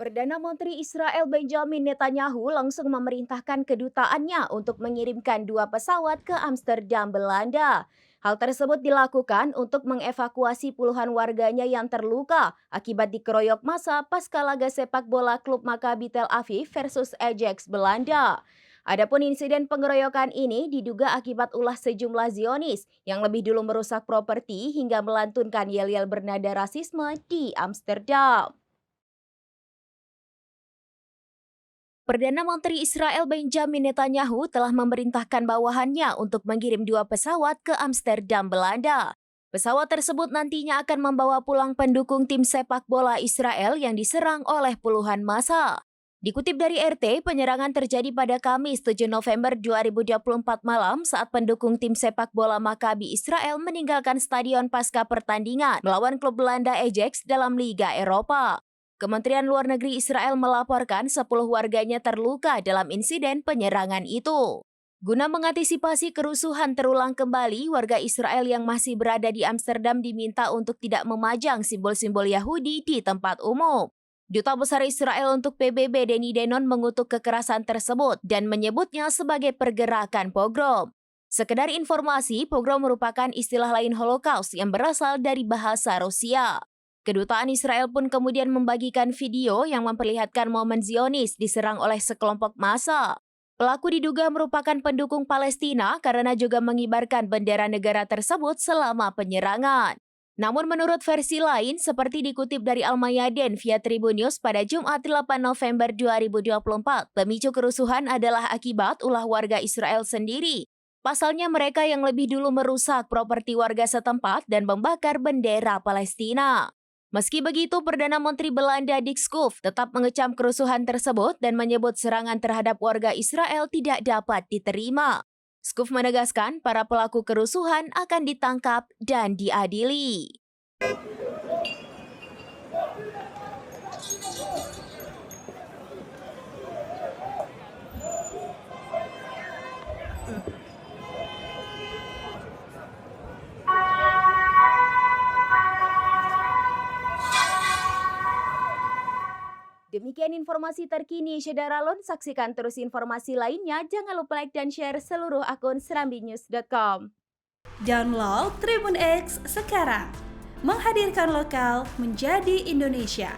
Perdana Menteri Israel Benjamin Netanyahu langsung memerintahkan kedutaannya untuk mengirimkan 2 pesawat ke Amsterdam, Belanda. Hal tersebut dilakukan untuk mengevakuasi puluhan warganya yang terluka akibat dikeroyok massa pasca laga sepak bola klub Maccabi Tel Aviv versus Ajax Belanda. Adapun insiden pengeroyokan ini diduga akibat ulah sejumlah Zionis yang lebih dulu merusak properti hingga melantunkan yel-yel bernada rasisme di Amsterdam. Perdana Menteri Israel Benjamin Netanyahu telah memerintahkan bawahannya untuk mengirim 2 pesawat ke Amsterdam, Belanda. Pesawat tersebut nantinya akan membawa pulang pendukung tim sepak bola Israel yang diserang oleh puluhan massa. Dikutip dari RT, penyerangan terjadi pada Kamis 7 November 2024 malam saat pendukung tim sepak bola Maccabi Israel meninggalkan stadion pasca pertandingan melawan klub Belanda Ajax dalam Liga Eropa. Kementerian Luar Negeri Israel melaporkan 10 warganya terluka dalam insiden penyerangan itu. Guna mengantisipasi kerusuhan terulang kembali, warga Israel yang masih berada di Amsterdam diminta untuk tidak memajang simbol-simbol Yahudi di tempat umum. Duta Besar Israel untuk PBB Deni Denon mengutuk kekerasan tersebut dan menyebutnya sebagai pergerakan pogrom. Sekedar informasi, pogrom merupakan istilah lain Holocaust yang berasal dari bahasa Rusia. Kedutaan Israel pun kemudian membagikan video yang memperlihatkan momen Zionis diserang oleh sekelompok massa. Pelaku diduga merupakan pendukung Palestina karena juga mengibarkan bendera negara tersebut selama penyerangan. Namun menurut versi lain, seperti dikutip dari Al-Mayadin via Tribun News pada Jumat 8 November 2024, pemicu kerusuhan adalah akibat ulah warga Israel sendiri. Pasalnya mereka yang lebih dulu merusak properti warga setempat dan membakar bendera Palestina. Meski begitu, Perdana Menteri Belanda Dick Schoof tetap mengecam kerusuhan tersebut dan menyebut serangan terhadap warga Israel tidak dapat diterima. Schoof menegaskan para pelaku kerusuhan akan ditangkap dan diadili. Demikian informasi terkini Syedara Lon, saksikan terus informasi lainnya. Jangan lupa like dan share seluruh akun serambinews.com. Download Tribun X sekarang, menghadirkan lokal menjadi Indonesia.